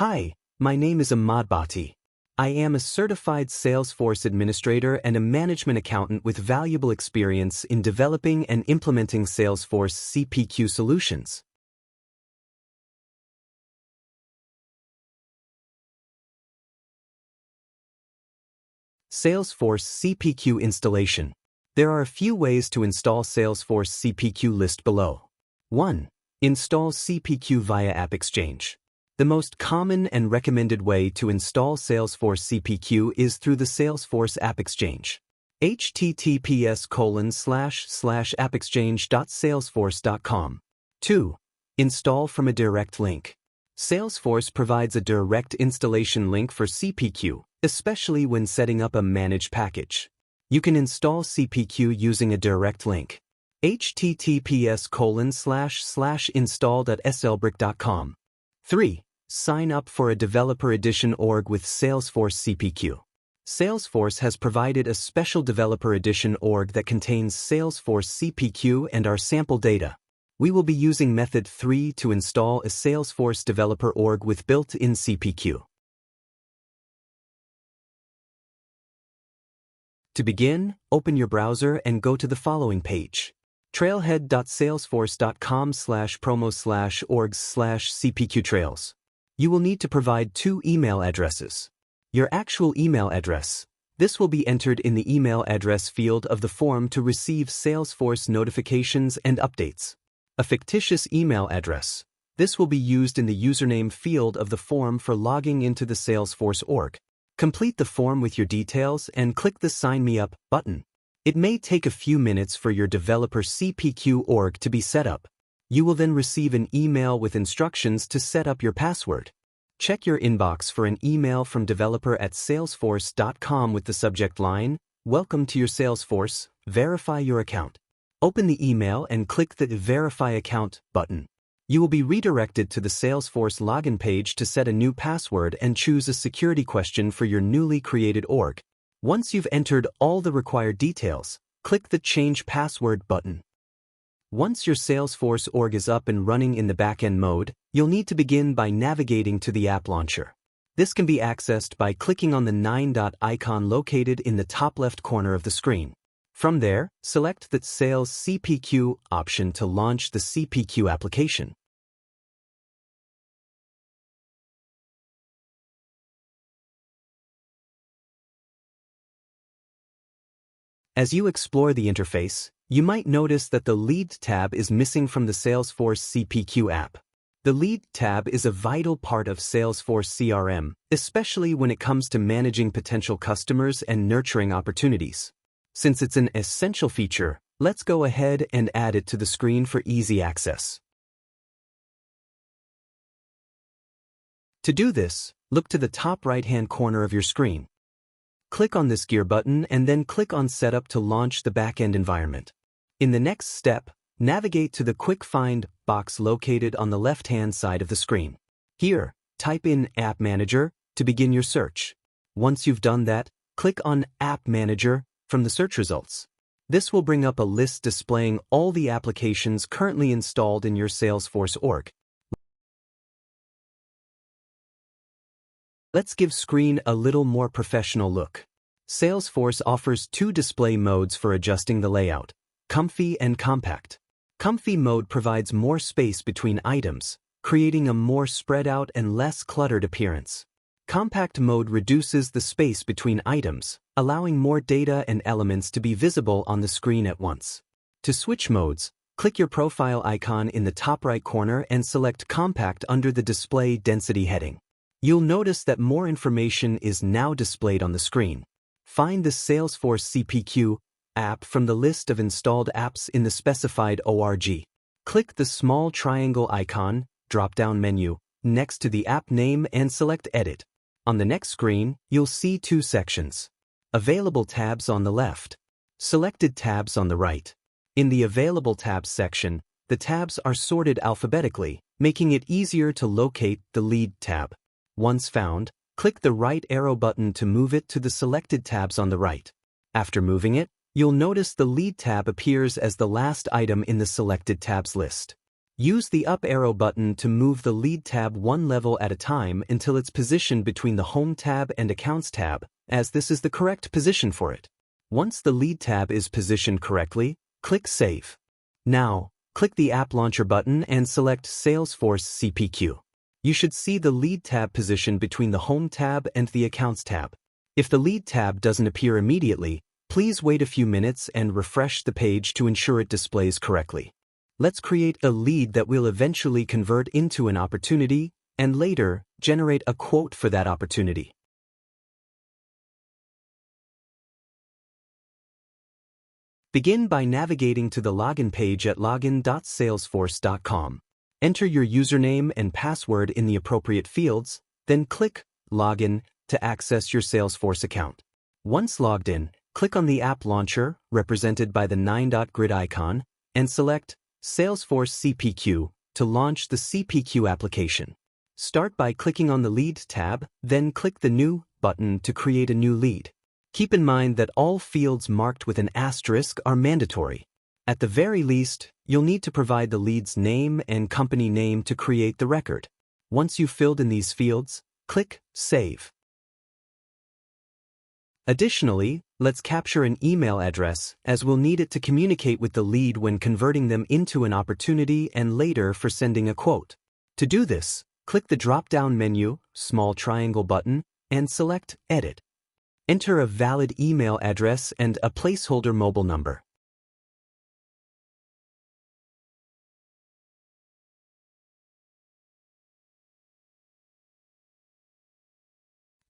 Hi, my name is Ahmad Bhatti. I am a certified Salesforce administrator and a management accountant with valuable experience in developing and implementing Salesforce CPQ solutions. Salesforce CPQ installation. There are a few ways to install Salesforce CPQ list below. 1. Install CPQ via AppExchange. The most common and recommended way to install Salesforce CPQ is through the Salesforce AppExchange. https://appexchange.salesforce.com. 2. Install from a direct link. Salesforce provides a direct installation link for CPQ, especially when setting up a managed package. You can install CPQ using a direct link. https://install.slbrick.com. 3. Sign up for a Developer Edition org with Salesforce CPQ. Salesforce has provided a special Developer Edition org that contains Salesforce CPQ and our sample data. We will be using method 3 to install a Salesforce Developer org with built-in CPQ. To begin, open your browser and go to the following page: trailhead.salesforce.com/promo/orgs/cpqtrails. You will need to provide 2 email addresses. Your actual email address. This will be entered in the email address field of the form to receive Salesforce notifications and updates. A fictitious email address. This will be used in the username field of the form for logging into the Salesforce org. Complete the form with your details and click the Sign Me Up button. It may take a few minutes for your developer CPQ org to be set up. You will then receive an email with instructions to set up your password. Check your inbox for an email from developer@salesforce.com with the subject line, "Welcome to your Salesforce, verify your account." Open the email and click the Verify Account button. You will be redirected to the Salesforce login page to set a new password and choose a security question for your newly created org. Once you've entered all the required details, click the Change Password button. Once your Salesforce org is up and running in the backend mode, you'll need to begin by navigating to the app launcher. This can be accessed by clicking on the 9-dot icon located in the top left corner of the screen. From there, select the Sales CPQ option to launch the CPQ application. As you explore the interface, you might notice that the Lead tab is missing from the Salesforce CPQ app. The Lead tab is a vital part of Salesforce CRM, especially when it comes to managing potential customers and nurturing opportunities. Since it's an essential feature, let's go ahead and add it to the screen for easy access. To do this, look to the top right-hand corner of your screen. Click on this gear button and then click on Setup to launch the backend environment. In the next step, navigate to the Quick Find box located on the left-hand side of the screen. Here, type in App Manager to begin your search. Once you've done that, click on App Manager from the search results. This will bring up a list displaying all the applications currently installed in your Salesforce org. Let's give screen a little more professional look. Salesforce offers 2 display modes for adjusting the layout: Comfy and Compact. Comfy mode provides more space between items, creating a more spread out and less cluttered appearance. Compact mode reduces the space between items, allowing more data and elements to be visible on the screen at once. To switch modes, click your profile icon in the top right corner and select Compact under the Display Density heading. You'll notice that more information is now displayed on the screen. Find the Salesforce CPQ app from the list of installed apps in the specified org. Click the small triangle icon, drop-down menu, next to the app name and select Edit. On the next screen, you'll see 2 sections. Available tabs on the left. Selected tabs on the right. In the Available Tabs section, the tabs are sorted alphabetically, making it easier to locate the Lead tab. Once found, click the right arrow button to move it to the selected tabs on the right. After moving it, you'll notice the Lead tab appears as the last item in the selected tabs list. Use the up arrow button to move the lead tab one level at a time until it's positioned between the Home tab and Accounts tab, as this is the correct position for it. Once the lead tab is positioned correctly, click Save. Now, click the App Launcher button and select Salesforce CPQ. You should see the lead tab positioned between the Home tab and the Accounts tab. If the lead tab doesn't appear immediately, please wait a few minutes and refresh the page to ensure it displays correctly. Let's create a lead that will eventually convert into an opportunity and later generate a quote for that opportunity. Begin by navigating to the login page at login.salesforce.com. Enter your username and password in the appropriate fields, then click Login to access your Salesforce account. Once logged in, click on the App Launcher, represented by the 9-dot grid icon, and select Salesforce CPQ to launch the CPQ application. Start by clicking on the Lead tab, then click the New button to create a new lead. Keep in mind that all fields marked with an asterisk are mandatory. At the very least, you'll need to provide the lead's name and company name to create the record. Once you've filled in these fields, click Save. Additionally, let's capture an email address, as we'll need it to communicate with the lead when converting them into an opportunity and later for sending a quote. To do this, click the drop-down menu, small triangle button, and select Edit. Enter a valid email address and a placeholder mobile number.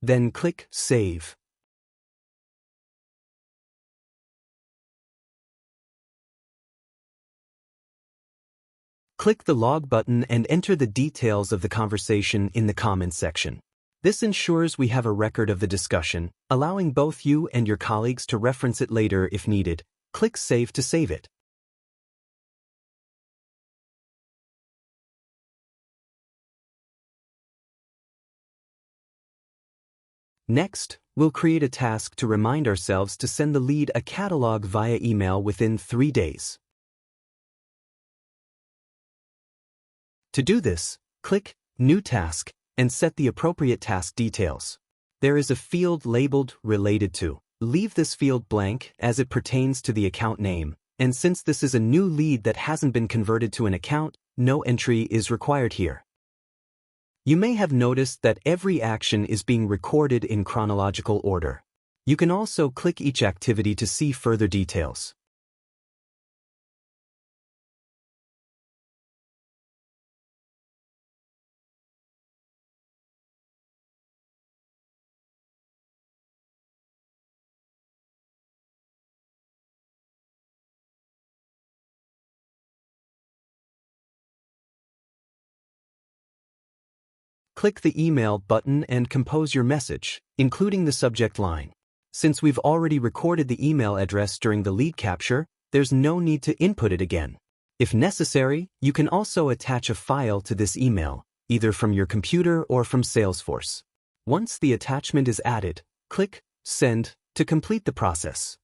Then click Save. Click the Log button and enter the details of the conversation in the comments section. This ensures we have a record of the discussion, allowing both you and your colleagues to reference it later if needed. Click Save to save it. Next, we'll create a task to remind ourselves to send the lead a catalog via email within 3 days. To do this, click New Task and set the appropriate task details. There is a field labeled Related to. Leave this field blank as it pertains to the account name, and since this is a new lead that hasn't been converted to an account, no entry is required here. You may have noticed that every action is being recorded in chronological order. You can also click each activity to see further details. Click the Email button and compose your message, including the subject line. Since we've already recorded the email address during the lead capture, there's no need to input it again. If necessary, you can also attach a file to this email, either from your computer or from Salesforce. Once the attachment is added, click Send to complete the process.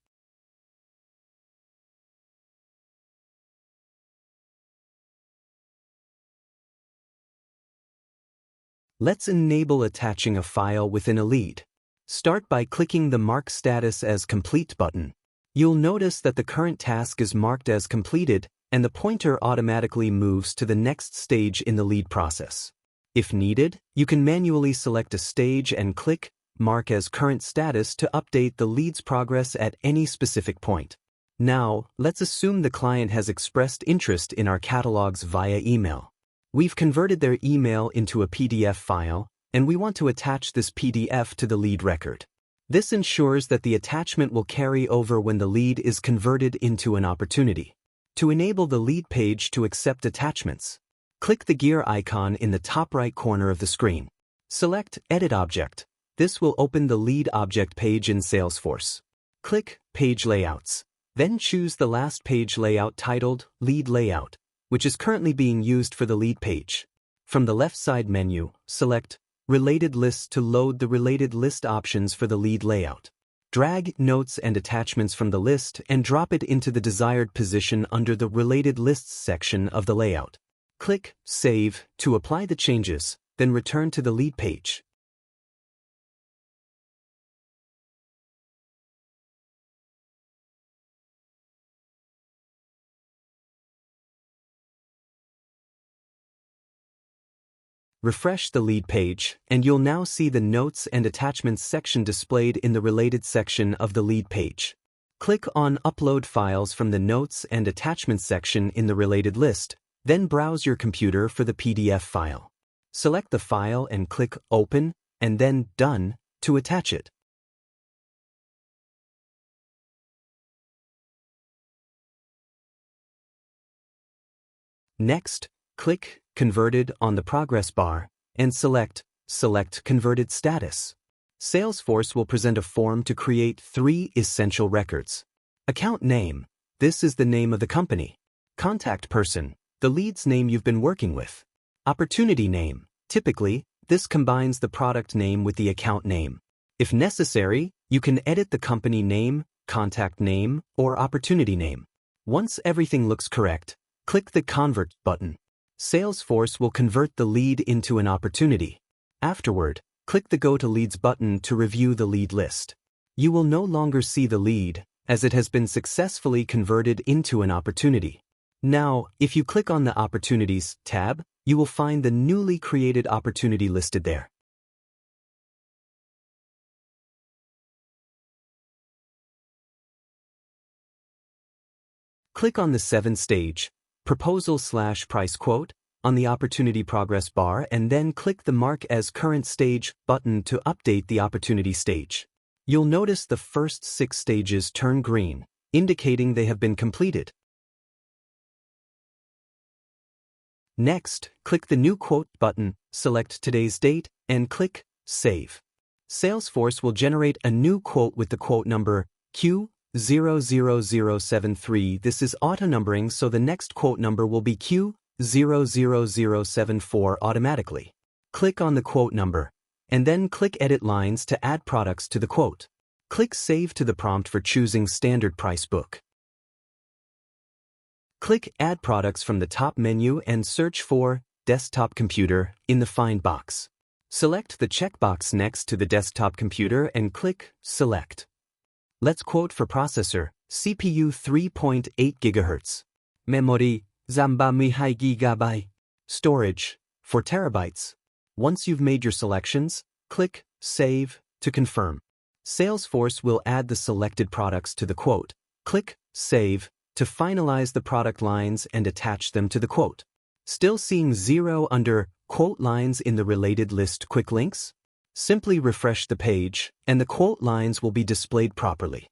Let's enable attaching a file within a lead. Start by clicking the Mark Status as Complete button. You'll notice that the current task is marked as completed and the pointer automatically moves to the next stage in the lead process. If needed, you can manually select a stage and click Mark as Current Status to update the lead's progress at any specific point. Now, let's assume the client has expressed interest in our catalogs via email. We've converted their email into a PDF file, and we want to attach this PDF to the lead record. This ensures that the attachment will carry over when the lead is converted into an opportunity. To enable the lead page to accept attachments, click the gear icon in the top right corner of the screen. Select Edit Object. This will open the lead object page in Salesforce. Click Page Layouts. Then choose the last page layout titled Lead Layout, which is currently being used for the lead page. From the left side menu, select Related Lists to load the related list options for the lead layout. Drag notes and attachments from the list and drop it into the desired position under the Related Lists section of the layout. Click Save to apply the changes, then return to the lead page. Refresh the lead page, and you'll now see the Notes and Attachments section displayed in the Related section of the lead page. Click on Upload Files from the Notes and Attachments section in the Related list, then browse your computer for the PDF file. Select the file and click Open, and then Done to attach it. Next, click Converted on the progress bar and select Converted Status. Salesforce will present a form to create 3 essential records. Account name, this is the name of the company. Contact person, the lead's name you've been working with. Opportunity name, typically, this combines the product name with the account name. If necessary, you can edit the company name, contact name, or opportunity name. Once everything looks correct, click the Convert button. Salesforce will convert the lead into an opportunity. Afterward, click the Go to Leads button to review the lead list. You will no longer see the lead, as it has been successfully converted into an opportunity. Now, if you click on the Opportunities tab, you will find the newly created opportunity listed there. Click on the 7th stage, Proposal/Price Quote, on the Opportunity Progress bar, and then click the Mark as Current Stage button to update the opportunity stage. You'll notice the first 6 stages turn green, indicating they have been completed. Next, click the New Quote button, select today's date, and click Save. Salesforce will generate a new quote with the quote number Q00073. This is auto-numbering, so the next quote number will be Q00074 automatically. Click on the quote number, and then click Edit Lines to add products to the quote. Click Save to the prompt for choosing Standard Price Book. Click Add Products from the top menu and search for Desktop Computer in the Find box. Select the checkbox next to the desktop computer and click Select. Let's quote for processor, CPU 3.8 GHz. Memory, Zamba 2 GB. Storage, 4 TB. Once you've made your selections, click Save to confirm. Salesforce will add the selected products to the quote. Click Save to finalize the product lines and attach them to the quote. Still seeing 0 under Quote Lines in the Related list quick links? Simply refresh the page, and the quote lines will be displayed properly.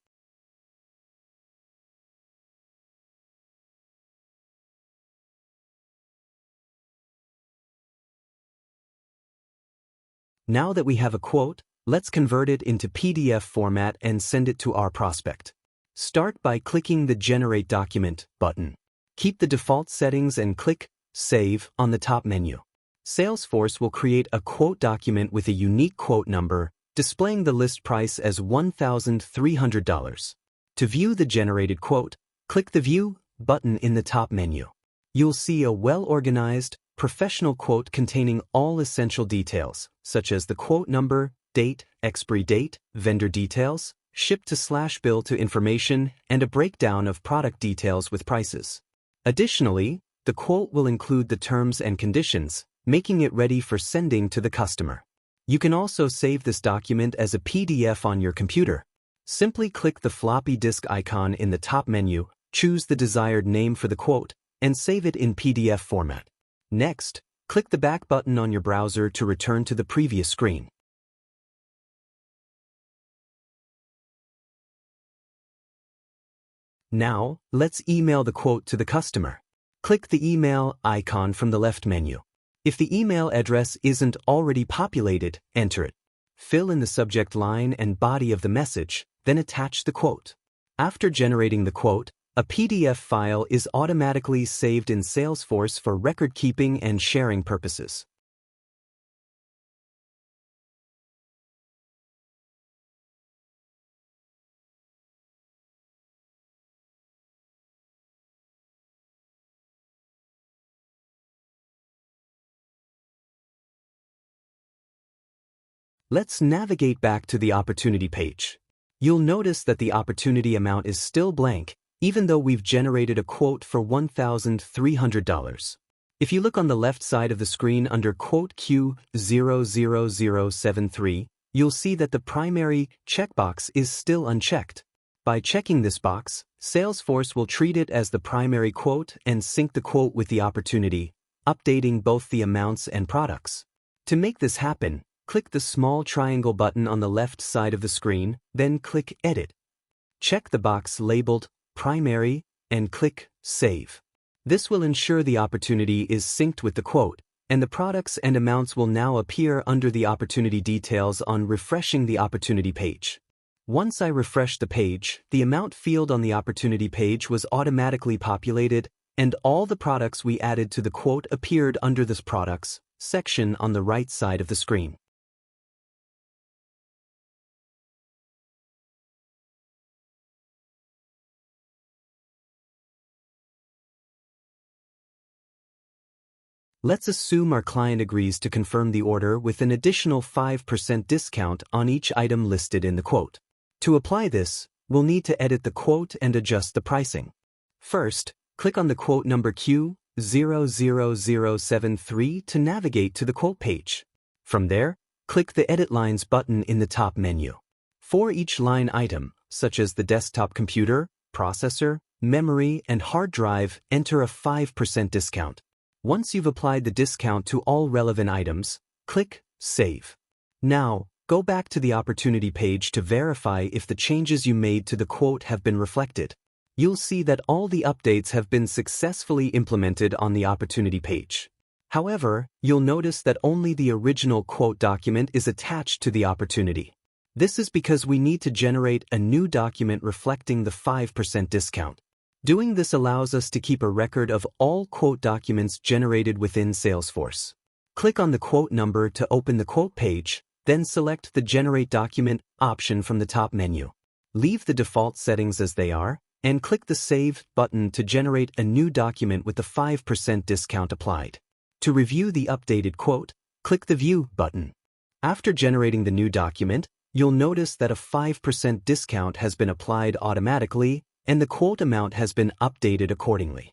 Now that we have a quote, let's convert it into PDF format and send it to our prospect. Start by clicking the Generate Document button. Keep the default settings and click Save on the top menu. Salesforce will create a quote document with a unique quote number, displaying the list price as $1,300. To view the generated quote, click the View button in the top menu. You'll see a well-organized, professional quote containing all essential details, such as the quote number, date, expiry date, vendor details, ship-to/bill to information, and a breakdown of product details with prices. Additionally, the quote will include the terms and conditions, making it ready for sending to the customer. You can also save this document as a PDF on your computer. Simply click the floppy disk icon in the top menu, choose the desired name for the quote, and save it in PDF format. Next, click the back button on your browser to return to the previous screen. Now, let's email the quote to the customer. Click the email icon from the left menu. If the email address isn't already populated, enter it. Fill in the subject line and body of the message, then attach the quote. After generating the quote, a PDF file is automatically saved in Salesforce for record-keeping and sharing purposes. Let's navigate back to the opportunity page. You'll notice that the opportunity amount is still blank, even though we've generated a quote for $1,300. If you look on the left side of the screen under quote Q00073, you'll see that the primary checkbox is still unchecked. By checking this box, Salesforce will treat it as the primary quote and sync the quote with the opportunity, updating both the amounts and products. To make this happen, click the small triangle button on the left side of the screen, then click Edit. Check the box labeled Primary and click Save. This will ensure the opportunity is synced with the quote, and the products and amounts will now appear under the opportunity details on refreshing the opportunity page. Once I refreshed the page, the amount field on the opportunity page was automatically populated, and all the products we added to the quote appeared under this Products section on the right side of the screen. Let's assume our client agrees to confirm the order with an additional 5% discount on each item listed in the quote. To apply this, we'll need to edit the quote and adjust the pricing. First, click on the quote number Q00073 to navigate to the quote page. From there, click the Edit Lines button in the top menu. For each line item, such as the desktop computer, processor, memory, and hard drive, enter a 5% discount. Once you've applied the discount to all relevant items, click Save. Now, go back to the opportunity page to verify if the changes you made to the quote have been reflected. You'll see that all the updates have been successfully implemented on the opportunity page. However, you'll notice that only the original quote document is attached to the opportunity. This is because we need to generate a new document reflecting the 5% discount. Doing this allows us to keep a record of all quote documents generated within Salesforce. Click on the quote number to open the quote page, then select the Generate Document option from the top menu. Leave the default settings as they are, and click the Save button to generate a new document with the 5% discount applied. To review the updated quote, click the View button. After generating the new document, you'll notice that a 5% discount has been applied automatically, and the quote amount has been updated accordingly.